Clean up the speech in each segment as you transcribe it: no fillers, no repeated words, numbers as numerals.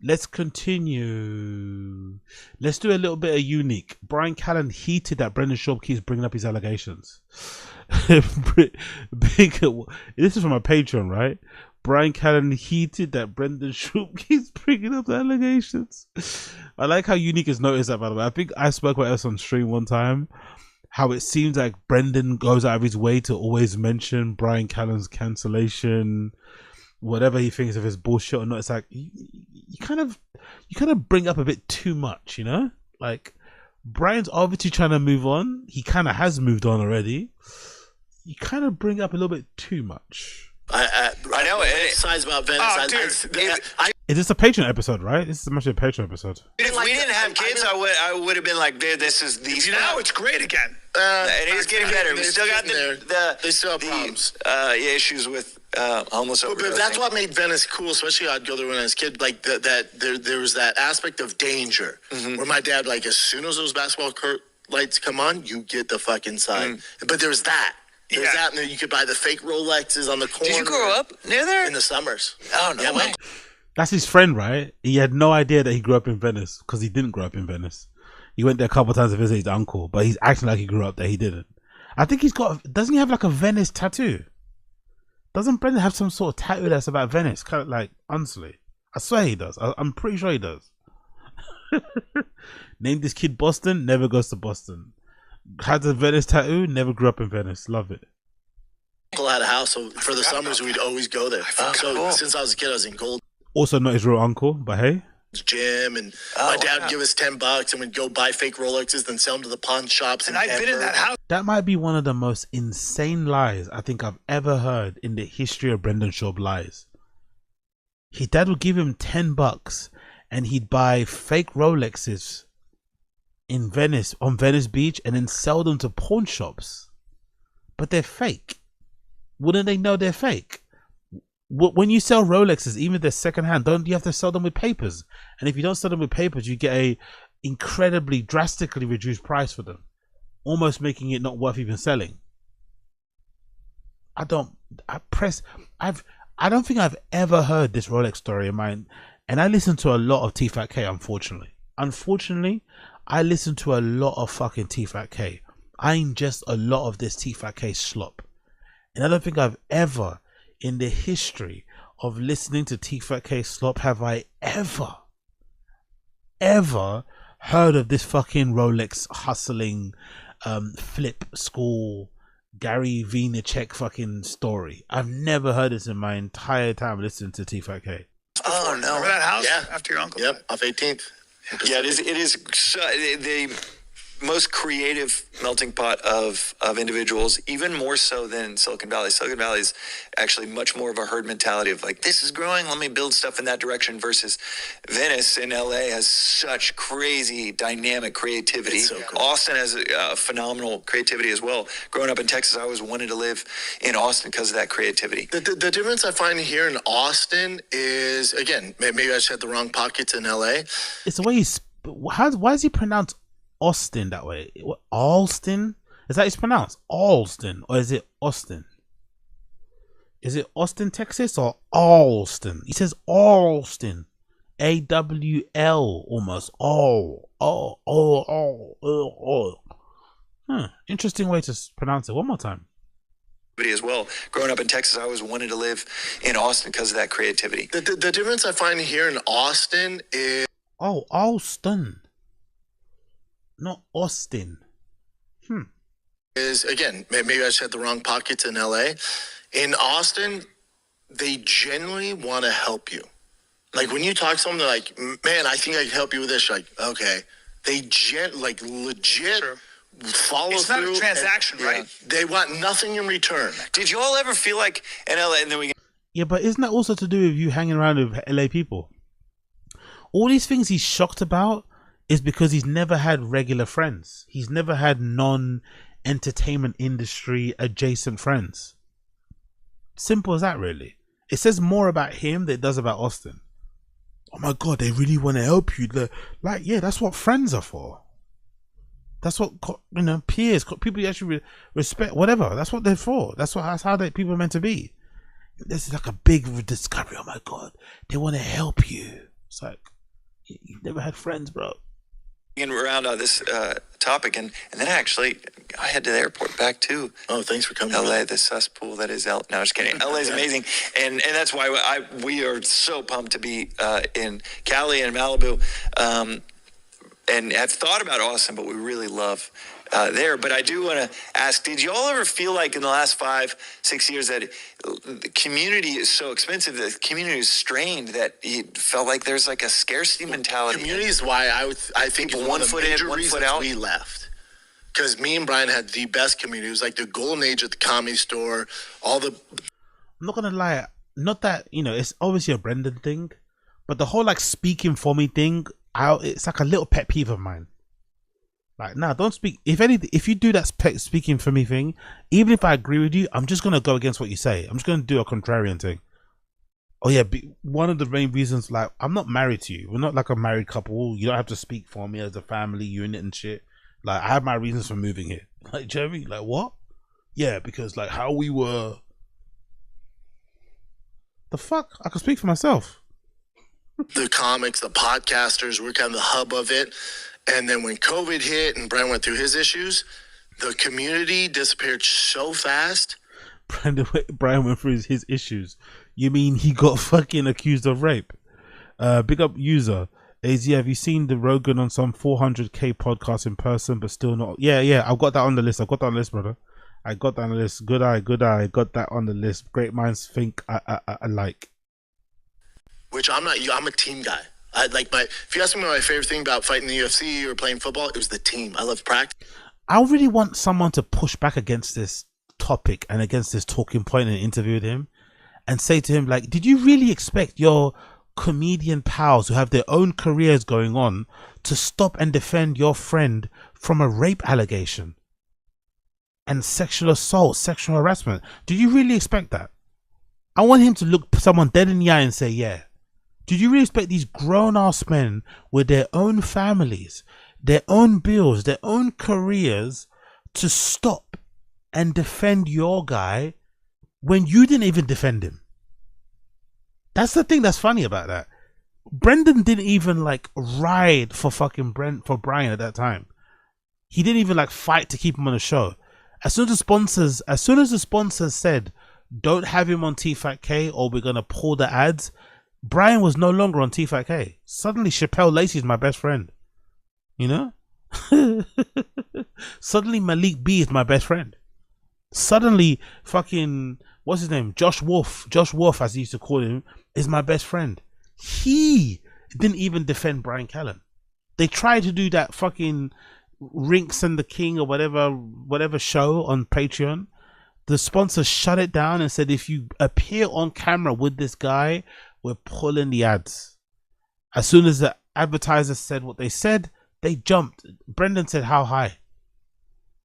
Let's continue. Let's do a little bit of unique. Bryan Callen heated that Brendan Schaub keeps bringing up his allegations. Big, this is from my Patreon, right? Bryan Callen heated that Brendan Schaub keeps bringing up the allegations. I like how Unique has noticed that, by the way. I think I spoke about this on stream one time. How it seems like Brendan goes out of his way to always mention Bryan Callen's cancellation, whatever he thinks of his bullshit or not. It's like you kind of bring up a bit too much, you know? Like Brian's obviously trying to move on. He kind of has moved on already. You kind of bring up a little bit too much. I know it. Size about Venice. Oh, dude, is this a Patreon episode, right? This is much of a Patreon episode. If we didn't have kids, I would have been like, dude, this is these. Now it's great again. It is getting better. We still got they still have problems. Issues with homeless overdosing. But that's what made Venice cool, especially I'd go there when I was a kid. Like there was that aspect of danger where my dad, like, as soon as those basketball court lights come on, you get the fuck inside. But there's that. There's that, and then you could buy the fake Rolexes on the corner. Did you grow up near there? In the summers. Oh, no. Yeah, that's his friend, right? He had no idea that he grew up in Venice because he didn't grow up in Venice. He went there a couple of times to visit his uncle, but he's acting like he grew up there. He didn't. I think doesn't he have like a Venice tattoo? Doesn't Brendan have some sort of tattoo that's about Venice? Kind of like, honestly. I swear he does. I'm pretty sure he does. Named this kid Boston, never goes to Boston. Had a Venice tattoo, never grew up in Venice. Love it. Uncle had a house, so for the summers we'd always go there. Since I was a kid, I was in Gold. Also not his real uncle, but hey. Gym, and my dad would give us $10 and we'd go buy fake Rolexes, then sell them to the pawn shops. And I've been in that house. That might be one of the most insane lies I think I've ever heard in the history of Brendan Schaub lies. His dad would give him $10 and he'd buy fake Rolexes in Venice, on Venice Beach, and then sell them to pawn shops. But they're fake. Wouldn't they know they're fake? When you sell Rolexes, even if they're secondhand, don't you have to sell them with papers? And if you don't sell them with papers, you get a incredibly, drastically reduced price for them, almost making it not worth even selling. I don't think I've ever heard this Rolex story of mine, and I listen to a lot of TFATK. Unfortunately, I listen to a lot of fucking TFATK. I ingest a lot of this TFATK slop, and I don't think I've ever, in the history of listening to TFATK slop, have I ever heard of this fucking Rolex hustling, flip school, Gary Vaynerchuk fucking story. I've never heard this in my entire time listening to TFATK. Oh, no. Remember that house? Yeah. After your uncle? Yep, off 18th. Yeah, it is the most creative melting pot of individuals, even more so than Silicon Valley. Silicon Valley is actually much more of a herd mentality of like, this is growing, let me build stuff in that direction, versus Venice in LA has such crazy dynamic creativity. So cool. Austin has a phenomenal creativity as well. Growing up in Texas, I always wanted to live in Austin because of that creativity. The difference I find here in Austin is, again, maybe I just had the wrong pockets in LA. It's the way why is he pronounced Austin that way? Alston? Is that it's pronounced? Alston? Or is it Austin? Is it Austin, Texas, or Alston? He says Alston. AWL almost. Interesting way to pronounce it. One more time. As well. Growing up in Texas, I always wanted to live in Austin because of that creativity. The difference I find here in Austin is... Oh, Alston. Not Austin. Is, again, maybe I just had the wrong pockets in LA. In Austin, they genuinely want to help you. Like, when you talk to someone, they're like, man, I think I can help you with this. You're like, okay. They legit follow through. It's not a transaction, right? They want nothing in return. Did you all ever feel like in LA, and then we... Yeah, but isn't that also to do with you hanging around with LA people? All these things he's shocked about is because he's never had regular friends. He's never had non-entertainment industry adjacent friends. Simple as that, really. It says more about him than it does about Austin. Oh my God, they really want to help you. Like, yeah, that's what friends are for. That's what, you know, peers, people you actually respect, whatever. That's what they're for. That's how people are meant to be. This is like a big discovery. Oh my God, they want to help you. It's like, You've never had friends, bro. Around on this topic, and then actually I head to the airport back to thanks for coming. LA, the cesspool that is LA. No, just kidding. LA is amazing, and that's why we are so pumped to be in Cali and Malibu, and have thought about Austin, but we really love there. But I do want to ask, did you all ever feel like in the last 5-6 years that the community is so expensive, the community is strained, that it felt like there's like a scarcity mentality? Community is why I think People it's one of the major one reasons foot out. we left. Because me and Bryan had the best community. It was like the golden age at the Comedy Store. I'm not gonna lie, not that, it's obviously a Brendan thing, but the whole like speaking for me thing, it's like a little pet peeve of mine. Like, nah, don't speak. If you do that speaking for me thing, even if I agree with you, I'm just gonna go against what you say. I'm just gonna do a contrarian thing. Oh yeah, one of the main reasons, like, I'm not married to you. We're not like a married couple. You don't have to speak for me as a family unit and shit. Like, I have my reasons for moving here. Like, Jeremy, like, what? Yeah, because like how we were. The fuck? I can speak for myself. The comics, the podcasters, we're kind of the hub of it. And then when COVID hit and Bryan went through his issues, the community disappeared so fast. Bryan went through his issues. You mean he got fucking accused of rape? Big up user. AZ, have you seen the Rogan on some 400k podcast in person, but still not? Yeah. I've got that on the list. Brother. I got that on the list. Good eye. I got that on the list. Great minds think alike. Which I'm not. I'm a team guy. If you ask me my favorite thing about fighting the UFC or playing football, it was the team. I love practice. I really want someone to push back against this topic and against this talking point in an interview with him, and say to him, like, did you really expect your comedian pals who have their own careers going on to stop and defend your friend from a rape allegation and sexual assault, sexual harassment? Did you really expect that? I want him to look someone dead in the eye and say, yeah. Did you really expect these grown-ass men with their own families, their own bills, their own careers to stop and defend your guy when you didn't even defend him? That's the thing that's funny about that. Brendan didn't even like ride for fucking Bryan at that time. He didn't even like fight to keep him on the show. As soon as the sponsors said, don't have him on TFATK or we're gonna pull the ads, Bryan was no longer on TFATK. Suddenly Chappelle Lacey's my best friend. You know? Suddenly Malik B is my best friend. Suddenly fucking, what's his name? Josh Wolf, as he used to call him, is my best friend. He didn't even defend Bryan Callen. They tried to do that fucking Rinks and the King or whatever show on Patreon. The sponsor shut it down and said, if you appear on camera with this guy, we're pulling the ads. As soon as the advertisers said what they said, they jumped. Brendan said, how high?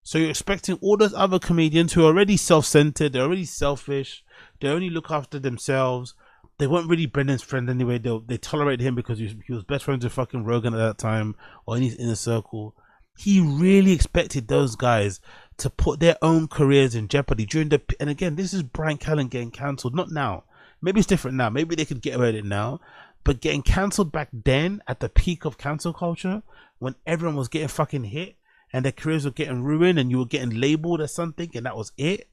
So you're expecting all those other comedians who are already self-centered, they're already selfish, they only look after themselves. They weren't really Brendan's friend anyway. They tolerated him because he was best friends with fucking Rogan at that time, or in his inner circle. He really expected those guys to put their own careers in jeopardy during the, and again, this is Bryan Callen getting cancelled, not now. Maybe it's different now. Maybe they could get away with it now. But getting cancelled back then at the peak of cancel culture, when everyone was getting fucking hit and their careers were getting ruined and you were getting labeled as something and that was it,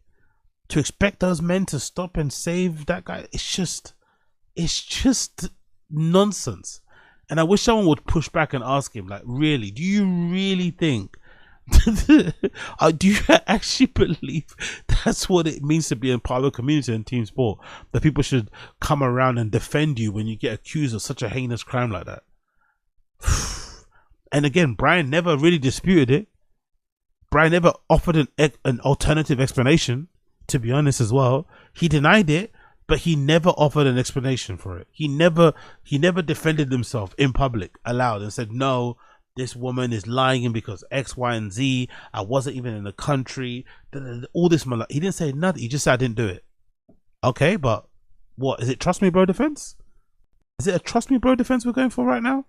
to expect those men to stop and save that guy, it's just nonsense. And I wish someone would push back and ask him, like, really, do you really think do you actually believe that's what it means to be in part of a community and team sport, that people should come around and defend you when you get accused of such a heinous crime like that? And again, Bryan never really disputed it. Bryan never offered an alternative explanation, to be honest, as well. He denied it, but he never offered an explanation for it. He never defended himself in public aloud and said, no, this woman is lying because X, Y, and Z. I wasn't even in the country. All this, he didn't say nothing. He just said, I didn't do it. Okay, but what is it? Trust me, bro defense? Is it a trust me, bro defense we're going for right now?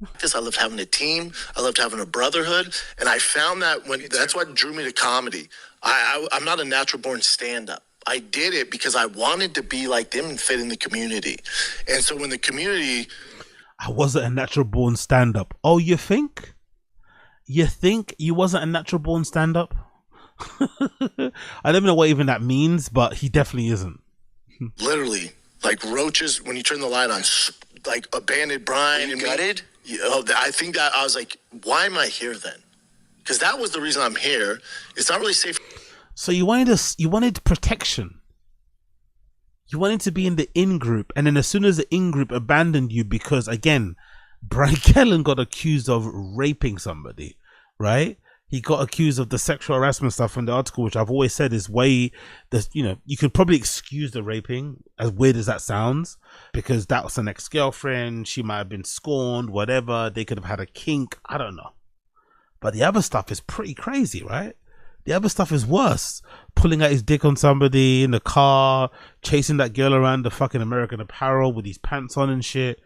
I loved having a team. I loved having a brotherhood. And I found that that's what drew me to comedy. I'm not a natural born stand-up. I did it because I wanted to be like them and fit in the community. And so when the community... I wasn't a natural born stand-up. Oh, you think? You think you wasn't a natural born stand-up? I don't know what even that means, but he definitely isn't. Literally, like roaches when you turn the light on, like abandoned Bryan and Gutted? I think that I was like, why am I here then? Because that was the reason I'm here. It's not really safe. So you wanted protection. You wanted to be in the in-group, and then as soon as the in-group abandoned you because, again, Bryan Callen got accused of raping somebody, right? He got accused of the sexual harassment stuff in the article, which I've always said is way, you could probably excuse the raping, as weird as that sounds, because that was an ex-girlfriend, she might have been scorned, whatever, they could have had a kink, I don't know. But the other stuff is pretty crazy, right? The other stuff is worse. Pulling out his dick on somebody in the car, chasing that girl around the fucking American Apparel with his pants on and shit,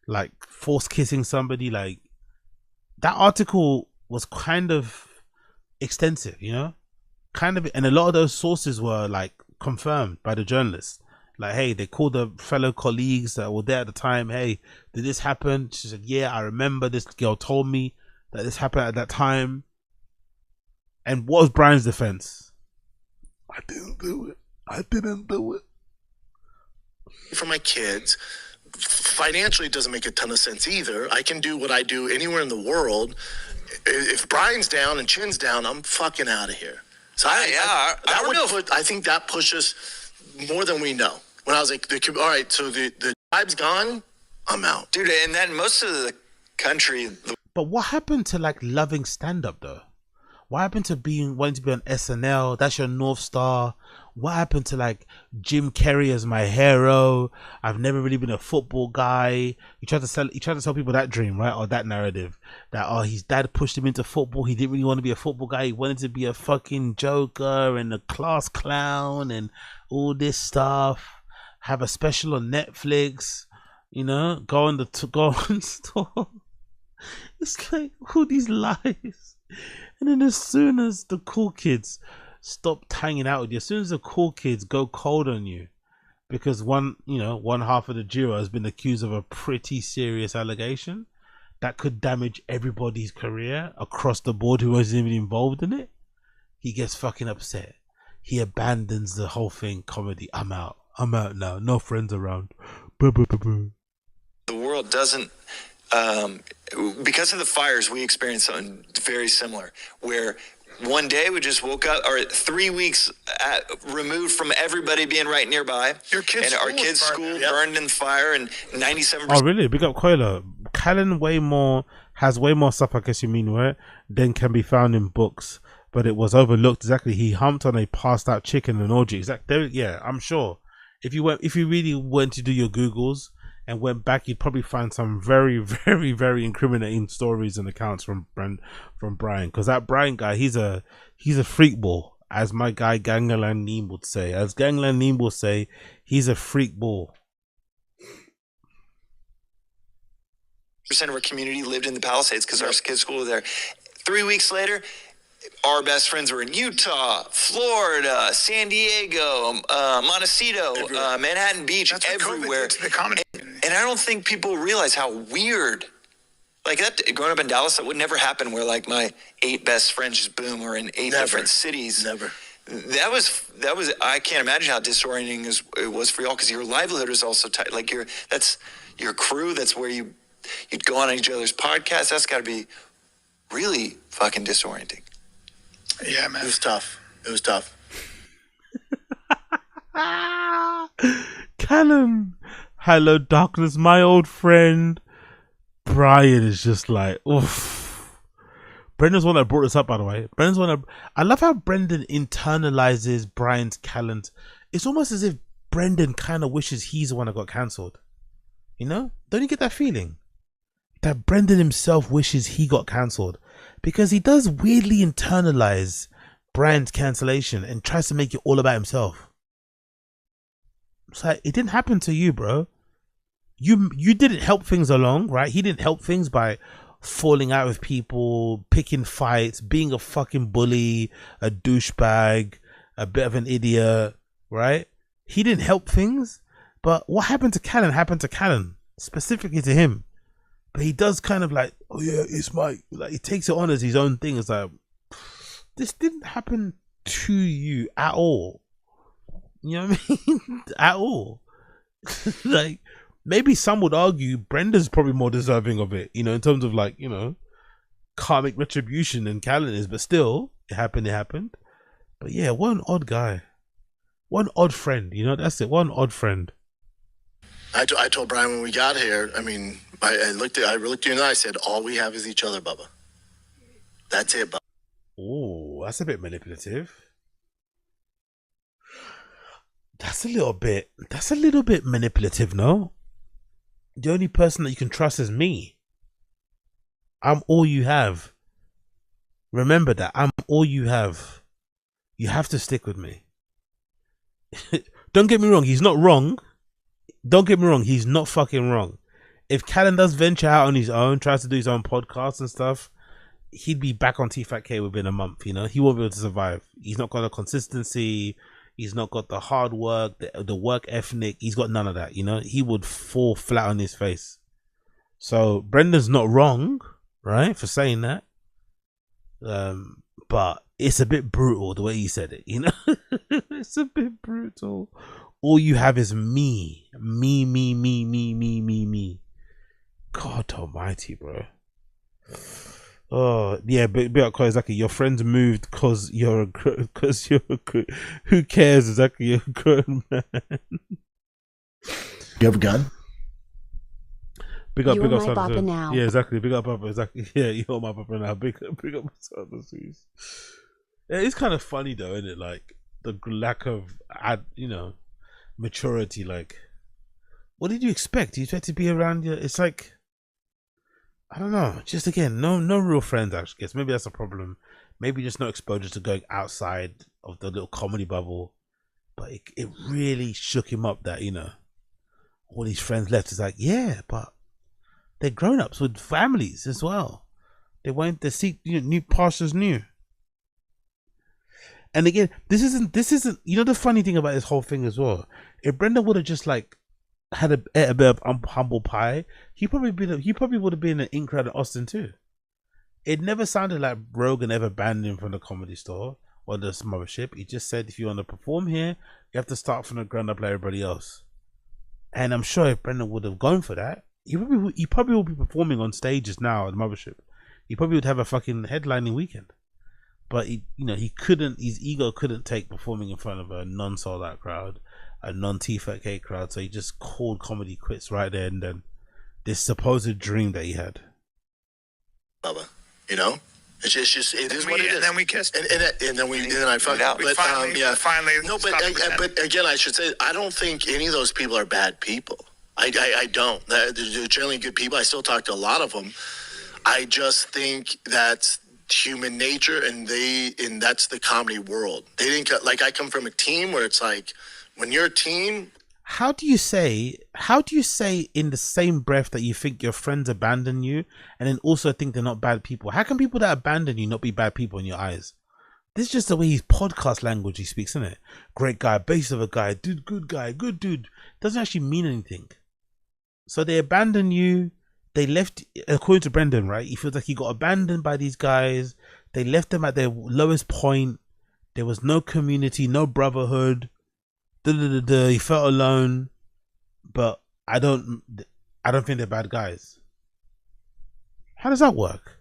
like force kissing somebody. Like, that article was kind of extensive, you know? Kind of, and a lot of those sources were like confirmed by the journalists. Like, hey, they called the fellow colleagues that were there at the time. Hey, did this happen? She said, yeah, I remember this girl told me that this happened at that time. And what was Bryan's defense? I didn't do it. I didn't do it. For my kids, financially, it doesn't make a ton of sense either. I can do what I do anywhere in the world. If Bryan's down and Chin's down, I'm fucking out of here. So I don't know. I think that pushes more than we know. When I was like, all right, so the tribe's gone, I'm out. Dude, and then most of the country... But what happened to like loving stand-up though? What happened to wanting to be on SNL? That's your North Star. What happened to like Jim Carrey as my hero? I've never really been a football guy. You tried to tell people that dream, right? Or that narrative that his dad pushed him into football. He didn't really want to be a football guy. He wanted to be a fucking joker and a class clown and all this stuff. Have a special on Netflix, you know, go on store. It's like all these lies. And then as soon as the cool kids stop hanging out with you, as soon as the cool kids go cold on you, because one half of the duo has been accused of a pretty serious allegation that could damage everybody's career across the board who wasn't even involved in it, he gets fucking upset. He abandons the whole thing, comedy. I'm out now. No friends around. The world doesn't... because of the fires, we experienced something very similar, where one day we just woke up, or 3 weeks removed from everybody being right nearby. Your kids' and our kids' school burned in the fire, and 97%. Oh, really? Big up Koila. Callen has way more stuff, I guess you mean, right, than can be found in books, but it was overlooked. Exactly. He humped on a passed out chicken in an orgy. Exactly. Yeah, I'm sure. If you really went to do your Googles and went back, you'd probably find some very, very, very incriminating stories and accounts from Bryan. Because that Bryan guy, he's a freak ball, as my guy Gangland Neem would say. As Gangland Neem will say, he's a freak ball. Percent of our community lived in the Palisades because our kids' school was there. 3 weeks later, our best friends were in Utah, Florida, San Diego, Montecito, Manhattan Beach, everywhere. And I don't think people realize how weird, like that, growing up in Dallas, that would never happen where like my 8 best friends just boom are in 8 different cities. Never. That was, I can't imagine how disorienting it was for y'all, because your livelihood is also tight. Like that's your crew. That's where you'd go on each other's podcasts. That's got to be really fucking disorienting. Yeah, man. It was tough. Callen, hello darkness, my old friend. Bryan is just like, oof. Brendan's one that brought this up, by the way. I love how Brendan internalizes Bryan's Callen. It's almost as if Brendan kind of wishes he's the one that got cancelled. You know? Don't you get that feeling? That Brendan himself wishes he got cancelled. Because he does weirdly internalize Bryan's cancellation and tries to make it all about himself. It's like, it didn't happen to you, bro. You didn't help things along, right? He didn't help things by falling out with people, picking fights, being a fucking bully, a douchebag, a bit of an idiot, right? He didn't help things. But what happened to Callen happened to Callen, specifically to him. But he does kind of like, oh yeah, it's my, like he takes it on as his own thing. It's like, this didn't happen to you at all. You know what I mean? At all. Like, maybe some would argue Brenda's probably more deserving of it, you know, in terms of like, you know, karmic retribution than Callen is, but still, it happened. But yeah, what an odd guy. One odd friend, you know, that's it. One odd friend. I told Bryan when we got here, I mean, I looked at you and I said, all we have is each other, Bubba. That's it, Bubba. Oh, that's a bit manipulative. That's a little bit manipulative, no? The only person that you can trust is me. I'm all you have. Remember that. I'm all you have. You have to stick with me. Don't get me wrong, he's not wrong. Don't get me wrong, he's not fucking wrong. If Callen does venture out on his own, tries to do his own podcast and stuff, he'd be back on TFATK within a month, you know? He won't be able to survive. He's not got a consistency. He's not got the hard work, the work ethic. He's got none of that, you know? He would fall flat on his face. So Brendan's not wrong, right, for saying that. But it's a bit brutal the way he said it, you know? It's a bit brutal. All you have is me. Me. God almighty, bro. Oh yeah, but exactly. Your friends moved because you're who cares? Exactly, you're a grown man. You have a gun? Big up, my papa now. Yeah, exactly. Big up, papa. Exactly. Yeah, you're my papa now. Big up, Yeah, it's kind of funny though, isn't it? Like the lack of, maturity. Like, what did you expect? You expect to be around your? It's like, I don't know. Just again, no real friends. Actually, guess maybe that's a problem. Maybe just no exposure to going outside of the little comedy bubble. But it really shook him up that all these friends left. It's like, yeah, but they're grown ups with families as well. They went to seek new pastures new. And again, this isn't. The funny thing about this whole thing as well. If Brendan would have just like had a bit of humble pie, he probably would have been an Incredible in Austin too. It never sounded like Rogan ever banned him from the Comedy Store or the mothership. He just said, if you want to perform here, you have to start from the ground up like everybody else. And I'm sure if Brendan would have gone for that, he probably would be performing on stages now at the mothership. He probably would have a fucking headlining weekend. But he couldn't. His ego couldn't take performing in front of a non-sold out crowd, a non-TFATK crowd. So he just called comedy quits right there and then. This supposed dream that he had. Bubba, it's just it is what it is. And then we kissed. And then I fucked out. But finally. No, but again, I should say I don't think any of those people are bad people. I don't. They're generally good people. I still talk to a lot of them. I just think that's human nature, and that's the comedy world. They didn't I come from a team where it's like when you're a team. How do you say in the same breath that you think your friends abandon you and then also think they're not bad people? How can people that abandon you not be bad people in your eyes? This is just the way his podcast language he speaks, isn't it? Great guy, base of a guy, dude, good guy, good dude. Doesn't actually mean anything. So they abandon you. They left, according to Brendan, right? He feels like he got abandoned by these guys. They left them at their lowest point. There was no community, no brotherhood. He felt alone, but I don't think they're bad guys. How does that work?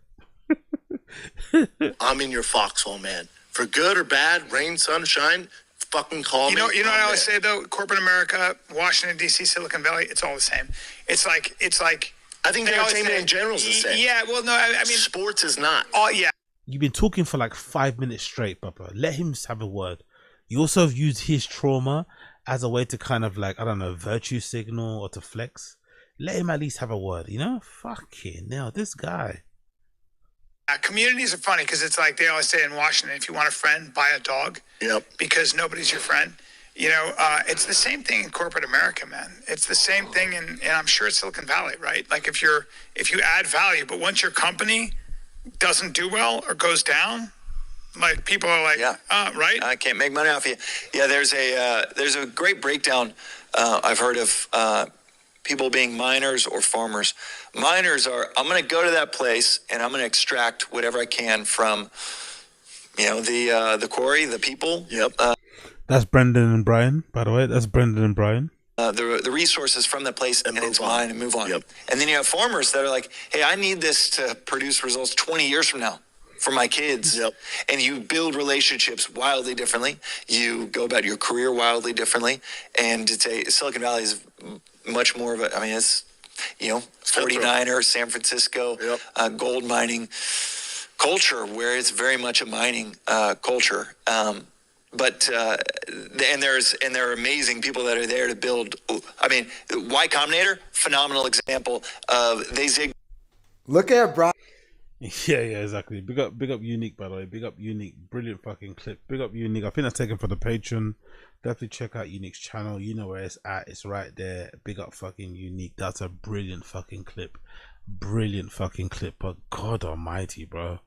I'm in your foxhole, man. For good or bad, rain, sunshine, fucking call me. You know what I always say though? Corporate America, Washington D.C., Silicon Valley, it's all the same. It's like. I think entertainment in general is the same. Yeah, well, no, I mean, sports is not. Oh yeah. You've been talking for like 5 minutes straight, Papa. Let him have a word. You also have used his trauma as a way to kind of like, I don't know, virtue signal or to flex. Let him at least have a word, Fucking now, this guy. Communities are funny because it's like they always say in Washington, if you want a friend, buy a dog. Yep. Because nobody's your friend. It's the same thing in corporate America, man. It's the same thing and I'm sure it's Silicon Valley, right? Like if you add value, but once your company doesn't do well or goes down, like people are like, right? I can't make money off you. Yeah, there's a great breakdown I've heard of people being miners or farmers. Miners are, I'm going to go to that place and I'm going to extract whatever I can from, the quarry, the people. Yep. That's Brendan and Bryan, by the way. That's Brendan and Bryan. The resources from that place and it's mine and move on. Yep. And then you have farmers that are like, hey, I need this to produce results 20 years from now for my kids. Yep. And you build relationships wildly differently. You go about your career wildly differently. And Silicon Valley is much more of it's 49er, San Francisco, gold mining culture where it's very much a mining culture. But there are amazing people that are there to build. Y Combinator, phenomenal example of they zig. Look at Bryan. Yeah, exactly. Big up Unique, by the way. Big up Unique, brilliant fucking clip. Big up Unique. I think that's taken for the Patreon. Definitely check out Unique's channel. You know where it's at. It's right there. Big up fucking Unique. That's a brilliant fucking clip. Brilliant fucking clip. But God Almighty, bro.